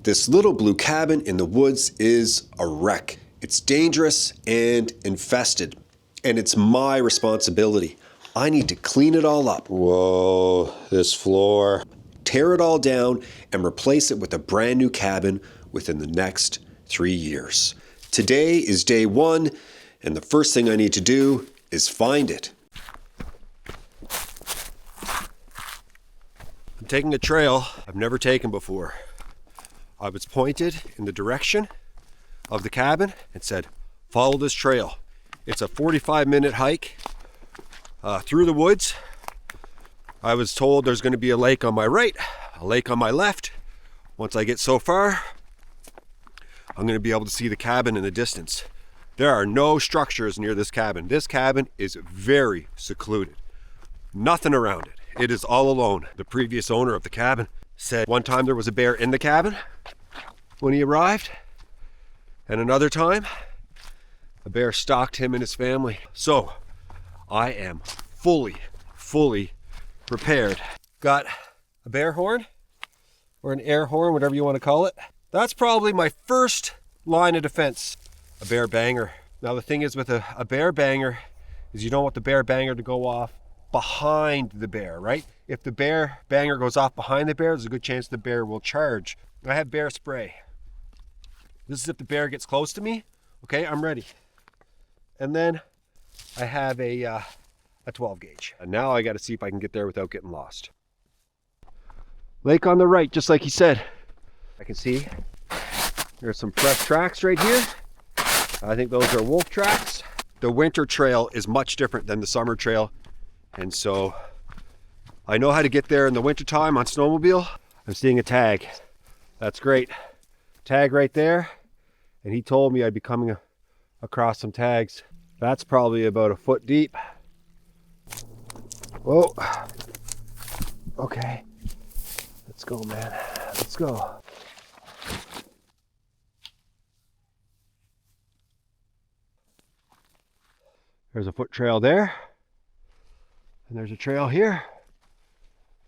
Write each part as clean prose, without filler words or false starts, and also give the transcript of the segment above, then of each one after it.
This little blue cabin in the woods is a wreck. It's dangerous and infested, and it's my responsibility. I need to clean it all up. Whoa, this floor. Tear it all down and replace it with a brand new cabin within the next 3 years. Today is day 1, and the first thing I need to do is find it. I'm taking a trail I've never taken before. I was pointed in the direction of the cabin and said, follow this trail. It's a 45-minute hike through the woods. I was told there's going to be a lake on my right, a lake on my left. Once I get so far, I'm going to be able to see the cabin in the distance. There are no structures near this cabin. This cabin is very secluded. Nothing around it. It is all alone. The previous owner of the cabin said one time there was a bear in the cabin when he arrived, and another time a bear stalked him and his family. So I am fully prepared. Got a bear horn or an air horn, whatever you want to call it. That's probably my first line of defense, a bear banger. Now the thing is with a bear banger is you don't want the bear banger to go off behind the bear, right? If the bear banger goes off behind the bear, there's a good chance the bear will charge. I have bear spray. This is if the bear gets close to me. Okay, I'm ready. And then I have a 12 gauge. And now I got to see if I can get there without getting lost. Lake on the right, just like he said. I can see there's some fresh tracks right here. I think those are wolf tracks. The winter trail is much different than the summer trail. And so I know how to get there in the wintertime on snowmobile. I'm seeing a tag. That's great. Tag right there. And he told me I'd be coming across some tags. That's probably about a foot deep. Whoa. Okay. Let's go, man. Let's go. There's a foot trail there. And there's a trail here.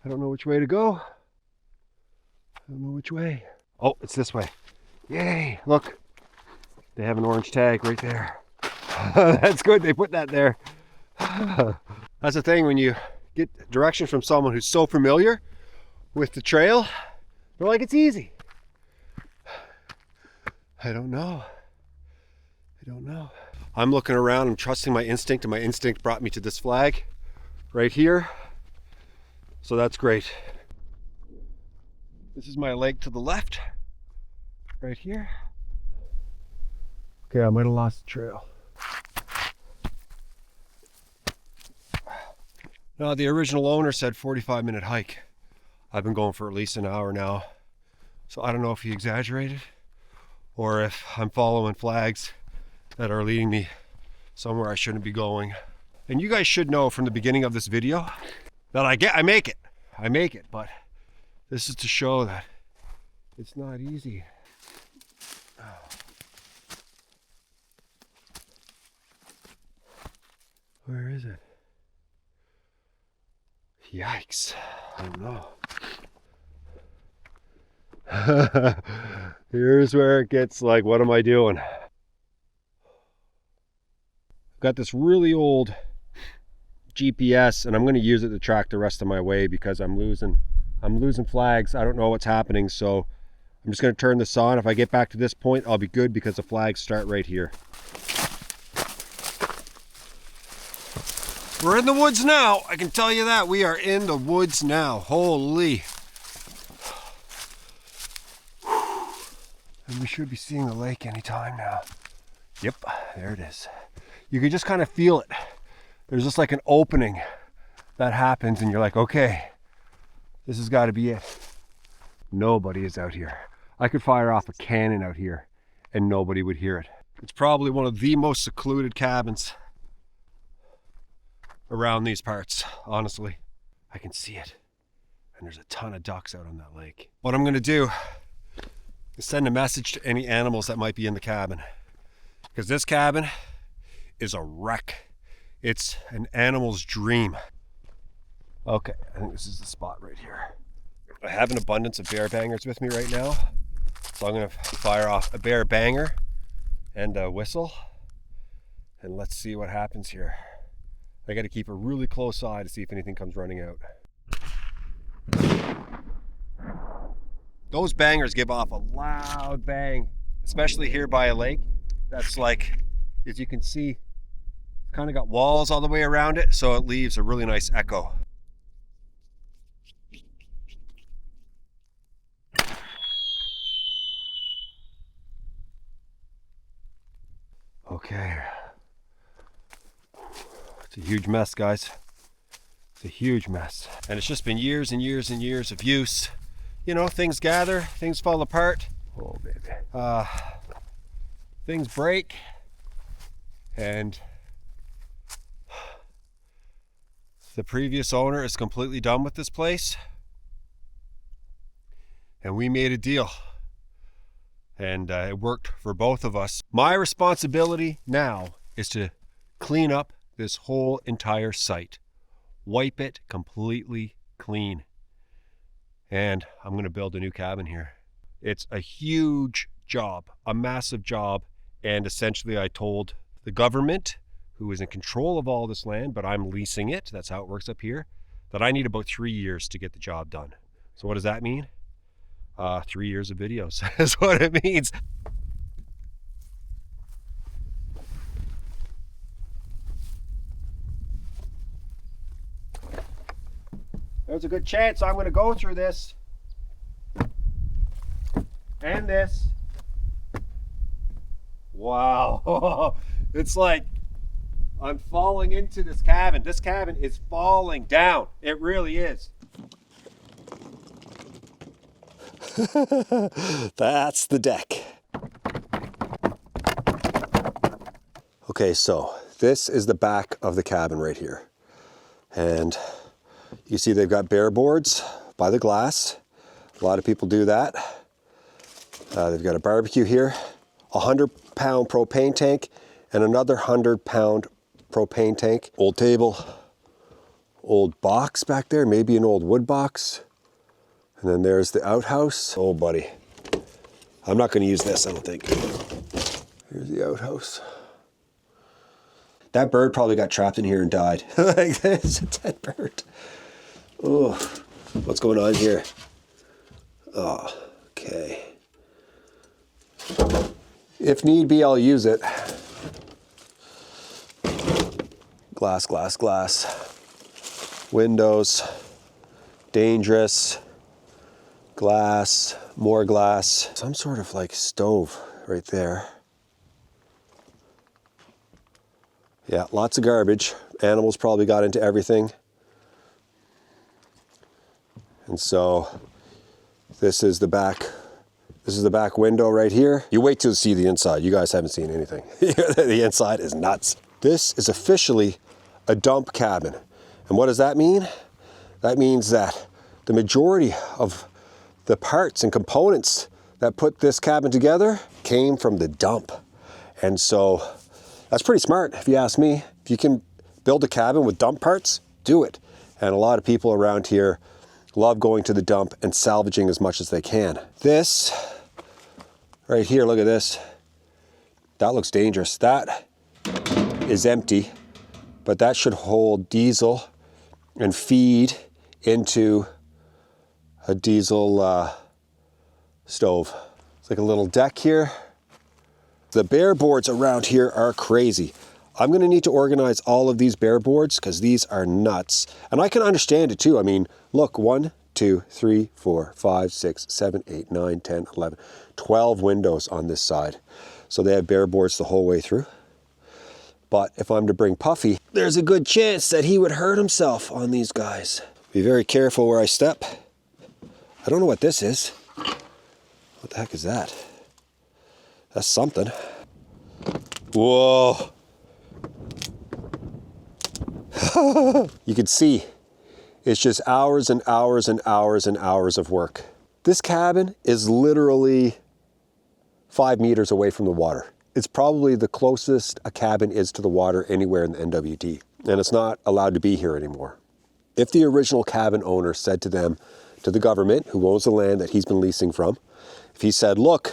I don't know which way to go. I don't know which way. Oh, it's this way. Yay, look. They have an orange tag right there. That's good, they put that there. That's the thing, when you get direction from someone who's so familiar with the trail, they're like, it's easy. I don't know. I'm looking around, I'm trusting my instinct, and my instinct brought me to this flag right here. So that's great. This is my leg to the left, right here. Okay, I might have lost the trail. Now, the original owner said 45-minute hike. I've been going for at least an hour now. So I don't know if he exaggerated or if I'm following flags that are leading me somewhere I shouldn't be going. And you guys should know from the beginning of this video that I make it, but this is to show that it's not easy. Where is it? Yikes, I don't know. Here's where it gets like, what am I doing? I've got this really old GPS, and I'm going to use it to track the rest of my way because I'm losing flags. I don't know what's happening, so I'm just going to turn this on. If I get back to this point, I'll be good because the flags start right here. We're in the woods now. I can tell you that. We are in the woods now. Holy. And we should be seeing the lake anytime now. Yep, there it is. You can just kind of feel it. There's just like an opening that happens and you're like, okay, this has got to be it. Nobody is out here. I could fire off a cannon out here and nobody would hear it. It's probably one of the most secluded cabins around these parts, honestly. I can see it. And there's a ton of ducks out on that lake. What I'm gonna do is send a message to any animals that might be in the cabin. Because this cabin is a wreck. It's an animal's dream. Okay, I think this is the spot right here. I have an abundance of bear bangers with me right now. So I'm gonna fire off a bear banger and a whistle, and let's see what happens here. I gotta keep a really close eye to see if anything comes running out. Those bangers give off a loud bang, especially here by a lake. That's like, as you can see, kind of got walls all the way around it, so it leaves a really nice echo. Okay. It's a huge mess, guys. It's a huge mess. And it's just been years and years and years of use. You know, things gather, things fall apart. Oh, baby. Things break. And the previous owner is completely done with this place. And we made a deal. And it worked for both of us. My responsibility now is to clean up this whole entire site. Wipe it completely clean. And I'm going to build a new cabin here. It's a huge job, a massive job. And essentially I told the government, who is in control of all this land, but I'm leasing it, that's how it works up here, that I need about 3 years to get the job done. So what does that mean? 3 years of videos is what it means. There's a good chance I'm going to go through this and this. Wow. It's like I'm falling into this cabin. This cabin is falling down. It really is. That's the deck. Okay, so this is the back of the cabin right here. And you see they've got bare boards by the glass. A lot of people do that. They've got a barbecue here, a 100-pound propane tank, and another 100-pound propane tank. Old table, old box back there, maybe an old wood box. And then there's the outhouse. Oh, buddy. I'm not going to use this, I don't think. Here's the outhouse. That bird probably got trapped in here and died. Like, it's a dead bird. Oh, what's going on here? Oh, okay. If need be, I'll use it. Glass, glass, glass. Windows. Dangerous. Glass, more glass. Some sort of like stove right there. Yeah, lots of garbage. Animals probably got into everything. And so this is the back. This is the back window right here. You wait till you see the inside. You guys haven't seen anything. The inside is nuts. This is officially a dump cabin. And what does that mean? That means that the majority of the parts and components that put this cabin together came from the dump. And so that's pretty smart if you ask me. If you can build a cabin with dump parts, do it. And a lot of people around here love going to the dump and salvaging as much as they can. This right here, look at this. That looks dangerous. That is empty, but that should hold diesel and feed into a diesel stove. It's like a little deck here. The bare boards around here are crazy. I'm gonna need to organize all of these bare boards because these are nuts. And I can understand it too. I mean, look, 1, 2, 3, 4, 5, 6, 7, 8, 9, 10, 11, 12 windows on this side. So they have bare boards the whole way through. But if I'm to bring Puffy, there's a good chance that he would hurt himself on these guys. Be very careful where I step. I don't know what this is. What the heck is that? That's something. Whoa. You can see it's just hours and hours and hours and hours of work. This cabin is literally 5 meters away from the water. It's probably the closest a cabin is to the water anywhere in the NWT, and it's not allowed to be here anymore. If the original cabin owner said to them, to the government who owns the land that he's been leasing from, If he said, look,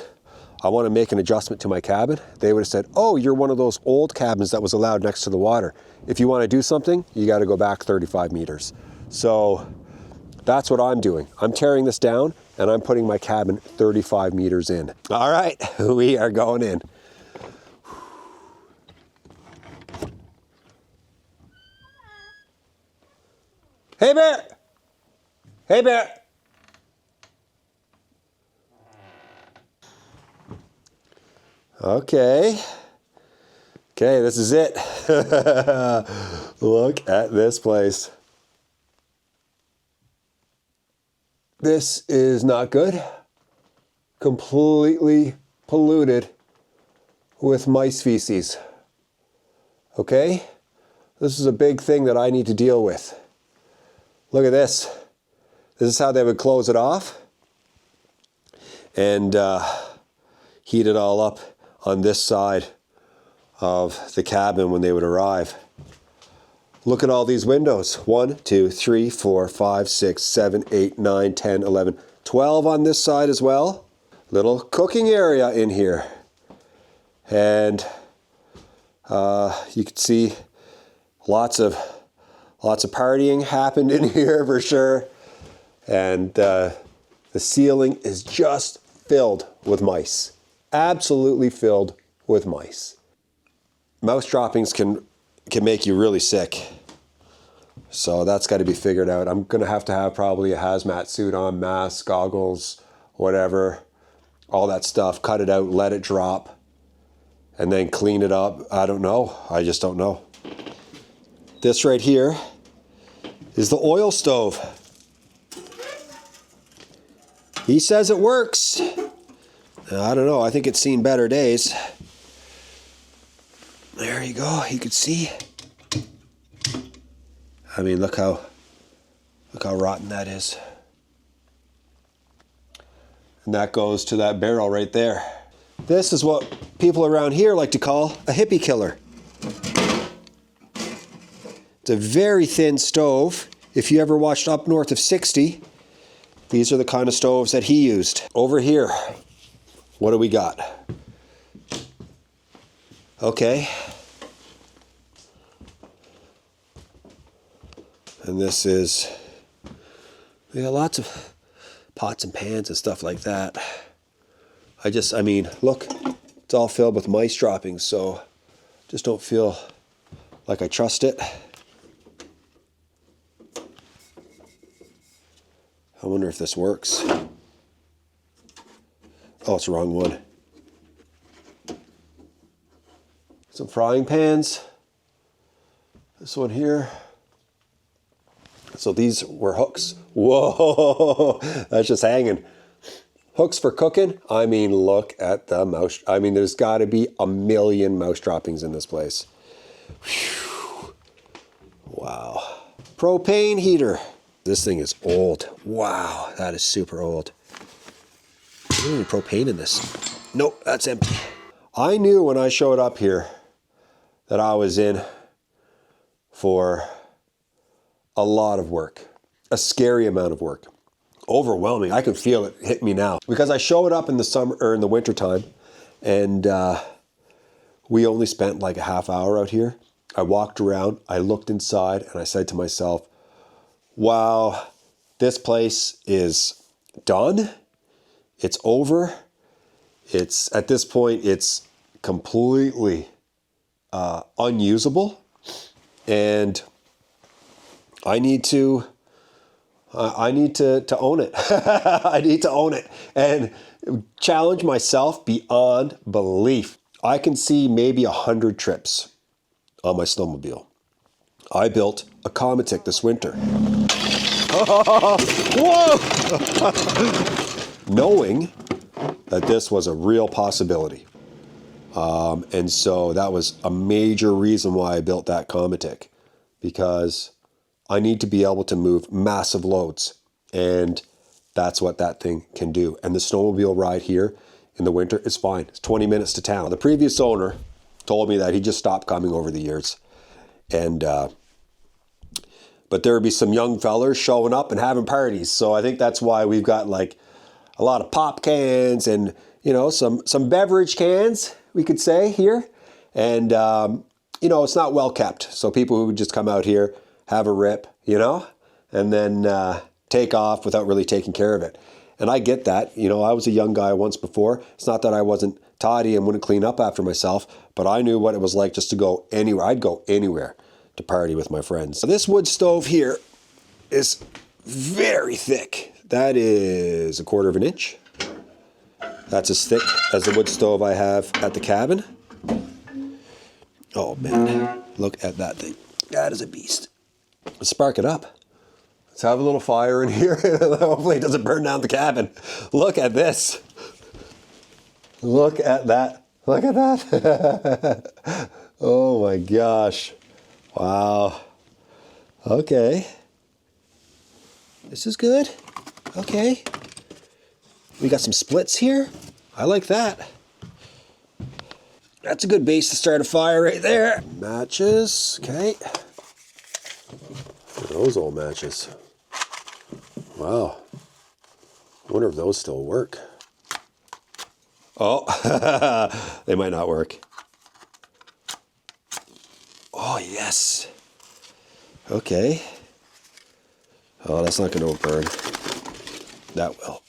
I want to make an adjustment to my cabin, they would have said, oh, you're one of those old cabins that was allowed next to the water. If you want to do something, you got to go back 35 meters. So that's what I'm doing. I'm tearing this down and I'm putting my cabin 35 meters in. All right, we are going in. Hey, Bear! Hey, Bear! Okay. Okay, this is it. Look at this place. This is not good. Completely polluted with mice feces. Okay? This is a big thing that I need to deal with. Look at this. This is how they would close it off and heat it all up on this side of the cabin when they would arrive. Look at all these windows. 1, 2, 3, 4, 5, 6, 7, 8, 9, 10, 11, 12 on this side as well. Little cooking area in here. And you can see lots of partying happened in here for sure. And the ceiling is just filled with mice. Absolutely filled with mice. Mouse droppings can make you really sick. So that's got to be figured out. I'm going to have probably a hazmat suit on, mask, goggles, whatever, all that stuff. Cut it out, let it drop, and then clean it up. I don't know. I just don't know. This right here is the oil stove. He says it works. I don't know. I think it's seen better days. There you go. You can see. I mean, look how rotten that is. And that goes to that barrel right there. This is what people around here like to call a hippie killer. It's a very thin stove. If you ever watched Up North of 60, these are the kind of stoves that he used. Over here, what do we got? Okay. And this is, we got lots of pots and pans and stuff like that. I mean, look, it's all filled with mice droppings, so just don't feel like I trust it. I wonder if this works. Oh, it's the wrong one. Some frying pans. This one here. So these were hooks. Whoa, that's just hanging. Hooks for cooking. I mean, look at the mouse. I mean, there's got to be a million mouse droppings in this place. Whew. Wow. Propane heater. This thing is old. Wow, that is super old. There's any propane in this. Nope, that's empty. I knew when I showed up here that I was in for a lot of work, a scary amount of work, overwhelming. I can feel it hit me now because I showed up in the summer or in the winter time, and we only spent like a half hour out here. I walked around, I looked inside, and I said to myself, wow, this place is done. It's over. It's at this point, it's completely unusable, and I need to own it. I need to own it and challenge myself beyond belief. I can see maybe 100 trips on my snowmobile. I built a Cometic this winter. Whoa! Knowing that this was a real possibility. And so that was a major reason why I built that Cometic, because I need to be able to move massive loads, and that's what that thing can do. And the snowmobile ride here in the winter is fine. It's 20 minutes to town. The previous owner told me that he just stopped coming over the years. And but there would be some young fellers showing up and having parties. So I think that's why we've got like a lot of pop cans and, you know, some beverage cans, we could say here. And, you know, it's not well kept. So people who would just come out here, have a rip, you know, and then take off without really taking care of it. And I get that. You know, I was a young guy once before. It's not that I wasn't tidy and wouldn't clean up after myself, but I knew what it was like just to go anywhere. I'd go anywhere to party with my friends. So this wood stove here is very thick. That is 1/4 of an inch. That's as thick as the wood stove I have at the cabin. Oh man, look at that thing. That is a beast. Let's spark it up. Let's have a little fire in here. Hopefully it doesn't burn down the cabin. Look at this. Look at that. Look at that. Oh my gosh. Wow. Okay. This is good. Okay. We got some splits here. I like that. That's a good base to start a fire right there. Matches. Okay. Look at those old matches. Wow. I wonder if those still work. Oh, they might not work. Oh, yes. Okay. Oh, that's not going to burn. That will.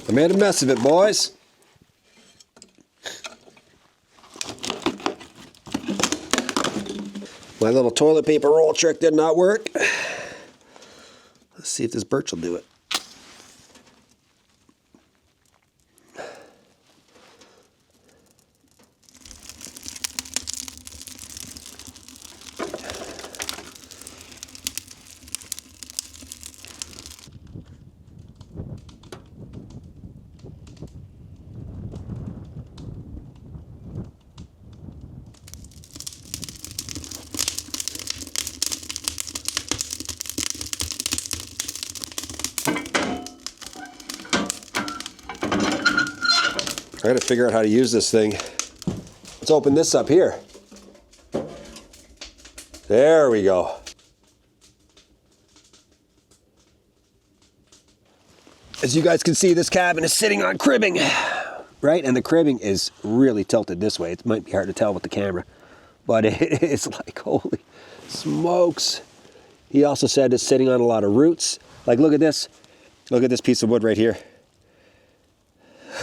I made a mess of it, boys. My little toilet paper roll trick did not work. Let's see if this birch will do it. I gotta figure out how to use this thing. Let's open this up here. There we go. As you guys can see, this cabin is sitting on cribbing, right? And the cribbing is really tilted this way. It might be hard to tell with the camera, but it is like, holy smokes. He also said it's sitting on a lot of roots. Like, look at this. Look at this piece of wood right here.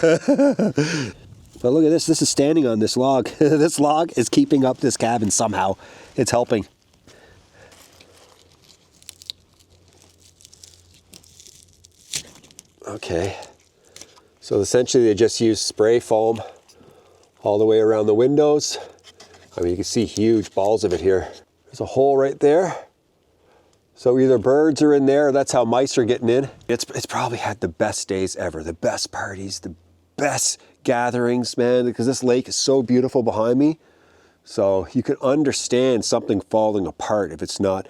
But look at this. This is standing on this log. This log is keeping up this cabin somehow. It's helping. Okay. So essentially they just use spray foam all the way around the windows. I mean, you can see huge balls of it here. There's a hole right there. So either birds are in there or that's how mice are getting in. It's probably had the best days ever, the best parties, the best gatherings, man, because this lake is so beautiful behind me. So you can understand something falling apart if it's not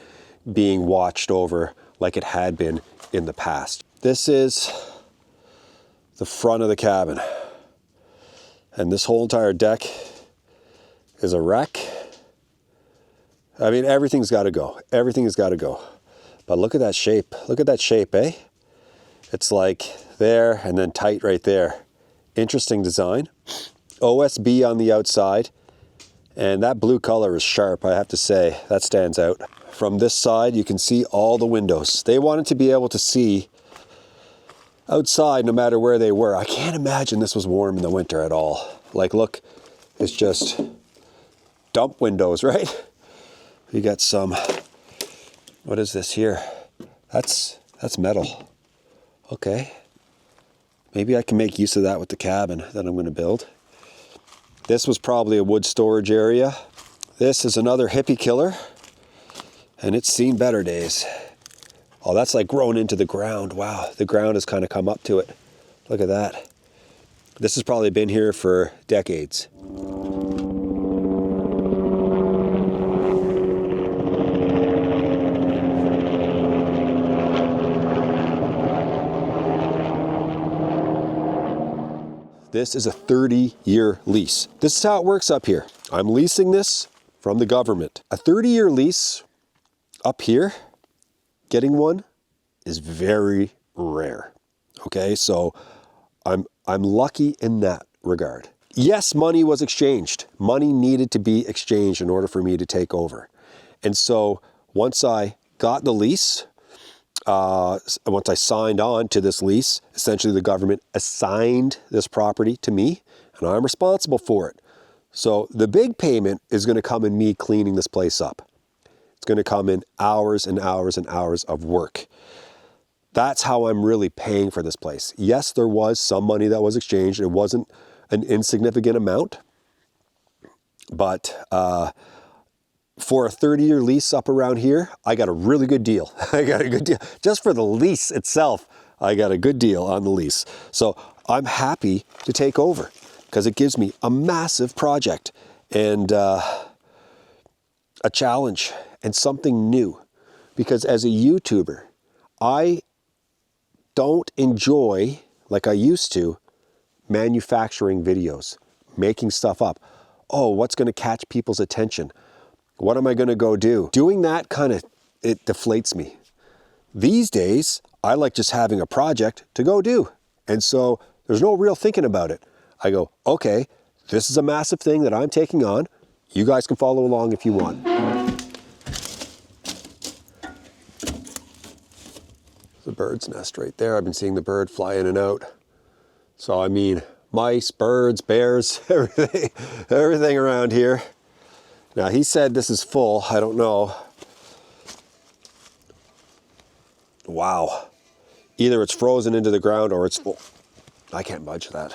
being watched over like it had been in the past. This is the front of the cabin. And this whole entire deck is a wreck. I mean, everything's got to go. Everything has got to go. But look at that shape. Look at that shape, eh? It's like there and then tight right there. Interesting design. OSB on the outside. And that blue color is sharp, I have to say. That stands out. From this side, you can see all the windows. They wanted to be able to see outside no matter where they were. I can't imagine this was warm in the winter at all. Like, look, it's just dump windows, right? You got some, what is this here? That's metal. Okay. Maybe I can make use of that with the cabin that I'm going to build. This was probably a wood storage area. This is another hippie killer, and it's seen better days. Oh, that's like grown into the ground. Wow, the ground has kind of come up to it. Look at that. This has probably been here for decades. This is a 30-year lease. This is how it works up here. I'm leasing this from the government. A 30-year lease up here getting one is very rare. Okay, so I'm lucky in that regard. Yes, money was exchanged. Money needed to be exchanged in order for me to take over. And so once I got the lease, once I signed on to this lease, essentially the government assigned this property to me, and I'm responsible for it. So the big payment is going to come in me cleaning this place up. It's going to come in hours and hours and hours of work. That's how I'm really paying for this place. Yes, there was some money that was exchanged. It wasn't an insignificant amount, but for a 30-year lease up around here, I got a really good deal. I got a good deal. Just for the lease itself, I got a good deal on the lease. So I'm happy to take over because it gives me a massive project and a challenge and something new. Because as a YouTuber, I don't enjoy, like I used to, manufacturing videos, making stuff up. Oh, what's going to catch people's attention? What am I going to go do? Doing that it deflates me. These days, I like just having a project to go do. And so there's no real thinking about it. I go, okay, this is a massive thing that I'm taking on. You guys can follow along if you want. The bird's nest right there. I've been seeing the bird fly in and out. So I mean, mice, birds, bears, everything around here. Now he said this is full. I don't know. Wow. Either it's frozen into the ground or it's full. I can't budge that.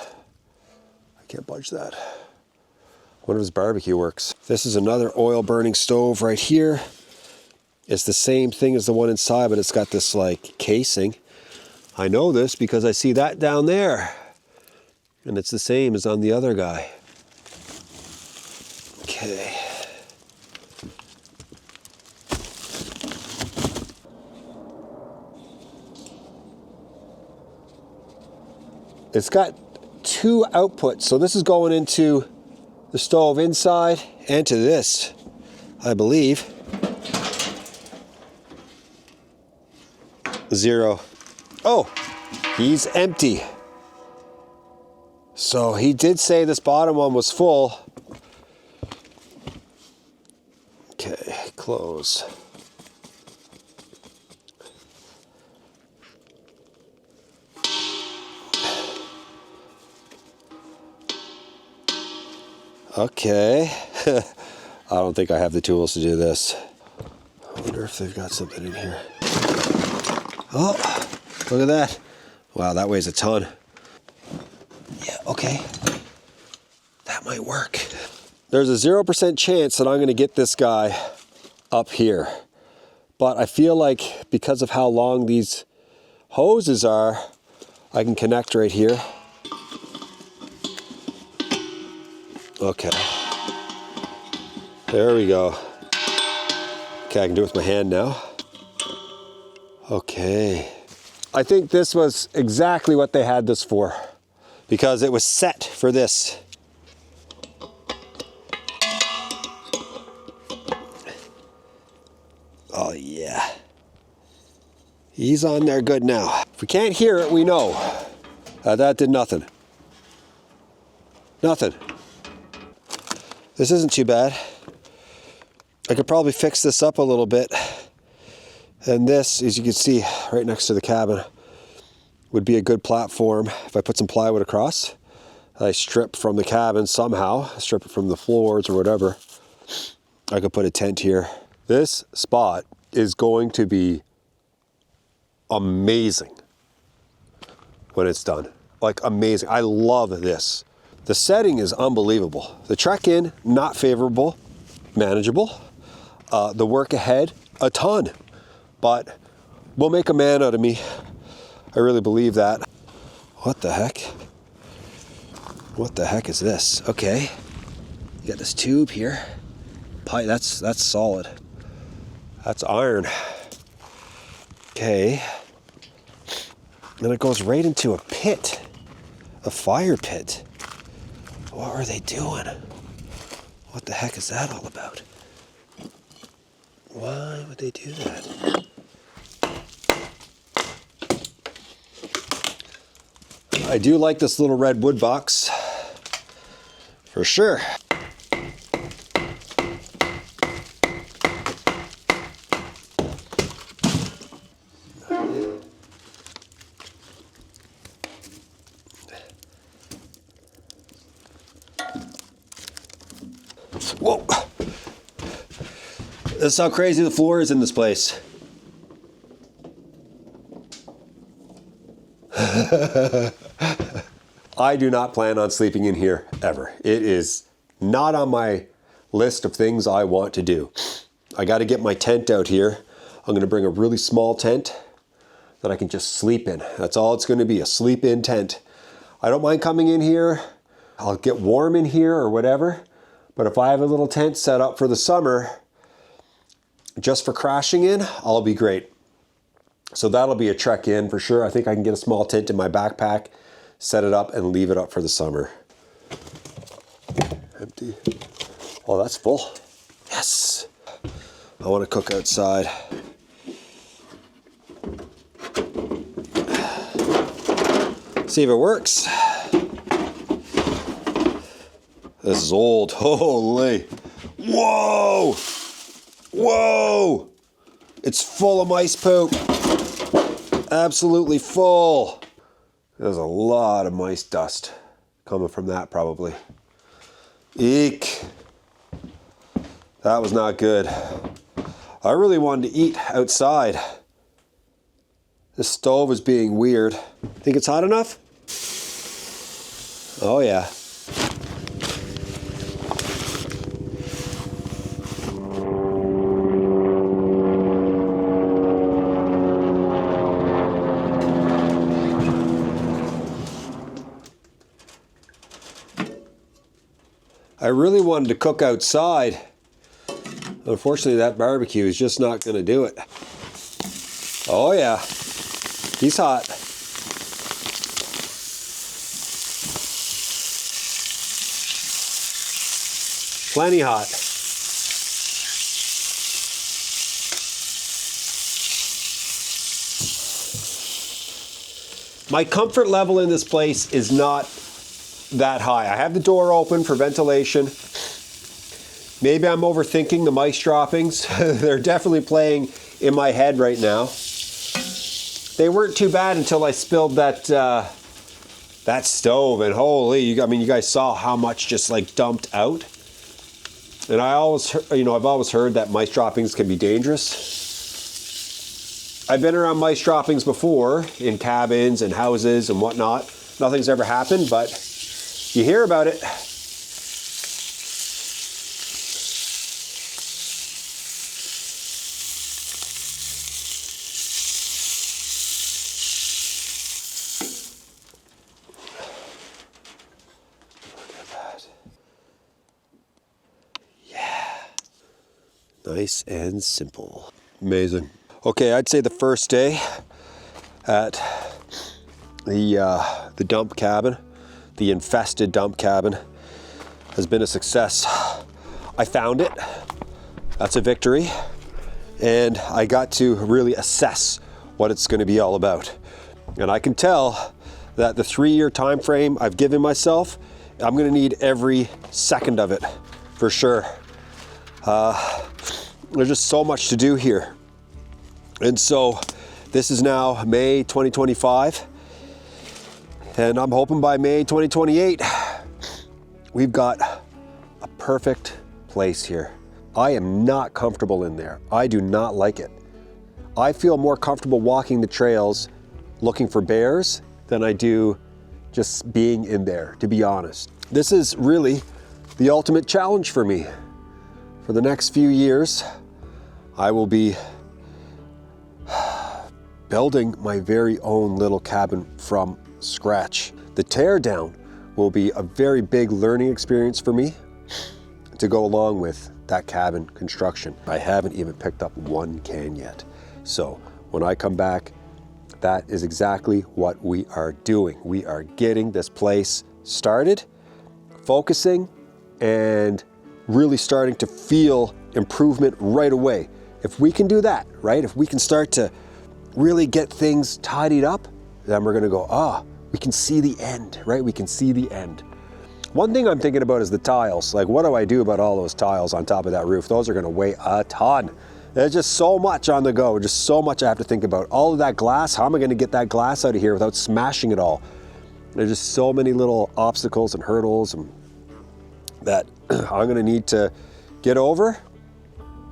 I can't budge that. I wonder if his barbecue works. This is another oil burning stove right here. It's the same thing as the one inside, but it's got this like casing. I know this because I see that down there. And it's the same as on the other guy. Okay. It's got two outputs. So this is going into the stove inside and to this, I believe. 0. Oh, he's empty. So he did say this bottom one was full. Okay, close. Okay. I don't think I have the tools to do this. I wonder if they've got something in here. Oh, look at that. Wow, that weighs a ton. Yeah, okay. That might work. There's a 0% chance that I'm going to get this guy up here. But I feel like because of how long these hoses are, I can connect right here. Okay. There we go. Okay, I can do it with my hand now. Okay. I think this was exactly what they had this for, because it was set for this. Oh yeah. He's on there good now. If we can't hear it, we know. That did nothing. Nothing. This isn't too bad. I could probably fix this up a little bit. And this, as you can see, right next to the cabin, would be a good platform. If I put some plywood across, I strip from the cabin somehow, strip it from the floors or whatever, I could put a tent here. This spot is going to be amazing when it's done. Like amazing. I love this. The setting is unbelievable. The trek in, not favorable, manageable. The work ahead, a ton. But will make a man out of me. I really believe that. What the heck? What the heck is this? Okay. You got this tube here. Pipe, that's solid. That's iron. Okay. Then it goes right into a pit. A fire pit. What are they doing? What the heck is that all about? Why would they do that? I do like this little red wood box, for sure. Whoa! This is how crazy the floor is in this place. I do not plan on sleeping in here ever. It is not on my list of things I want to do. I got to get my tent out here. I'm going to bring a really small tent that I can just sleep in. That's all it's going to be, a sleep-in tent. I don't mind coming in here. I'll get warm in here or whatever. But if I have a little tent set up for the summer, just for crashing in, I'll be great. So that'll be a trek in for sure. I think I can get a small tent in my backpack, set it up and leave it up for the summer. Empty. Oh, that's full. Yes. I want to cook outside. See if it works. This is old. Holy. Whoa. Whoa. It's full of mice poop. Absolutely full. There's a lot of mice dust coming from that probably. Eek. That was not good. I really wanted to eat outside. This stove is being weird. Think it's hot enough? Oh yeah. I really wanted to cook outside. Unfortunately, that barbecue is just not going to do it. Oh yeah, he's hot. Plenty hot. My comfort level in this place is not that high. I have the door open for ventilation. Maybe I'm overthinking the mice droppings. They're definitely playing in my head right now. They weren't too bad until I spilled that that stove, and holy, I mean, you guys saw how much just like dumped out. And I've always heard that mice droppings can be dangerous. I've been around mice droppings before in cabins and houses and whatnot. Nothing's ever happened, but you hear about it. Nice and simple. Amazing. Okay, I'd say the first day at the dump cabin, the infested dump cabin, has been a success. I found it. That's a victory. And I got to really assess what it's going to be all about. And I can tell that the 3-year time frame I've given myself, I'm going to need every second of it for sure. There's just so much to do here. And so this is now May 2025. And I'm hoping by May 2028, we've got a perfect place here. I am not comfortable in there. I do not like it. I feel more comfortable walking the trails looking for bears than I do just being in there, to be honest. This is really the ultimate challenge for me. For the next few years, I will be building my very own little cabin from scratch. The teardown will be a very big learning experience for me to go along with that cabin construction. I haven't even picked up one can yet. So when I come back, that is exactly what we are doing. We are getting this place started, focusing, and really starting to feel improvement right away. If we can do that, right? If we can start to really get things tidied up, then we're gonna go, we can see the end, right? We can see the end. One thing I'm thinking about is the tiles. Like, what do I do about all those tiles on top of that roof? Those are gonna weigh a ton. There's just so much on the go, just so much I have to think about. All of that glass, how am I gonna get that glass out of here without smashing it all? There's just so many little obstacles and hurdles that I'm gonna need to get over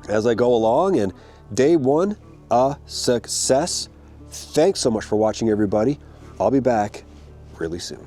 as I go along. And day one, a success. Thanks so much for watching, everybody. I'll be back really soon.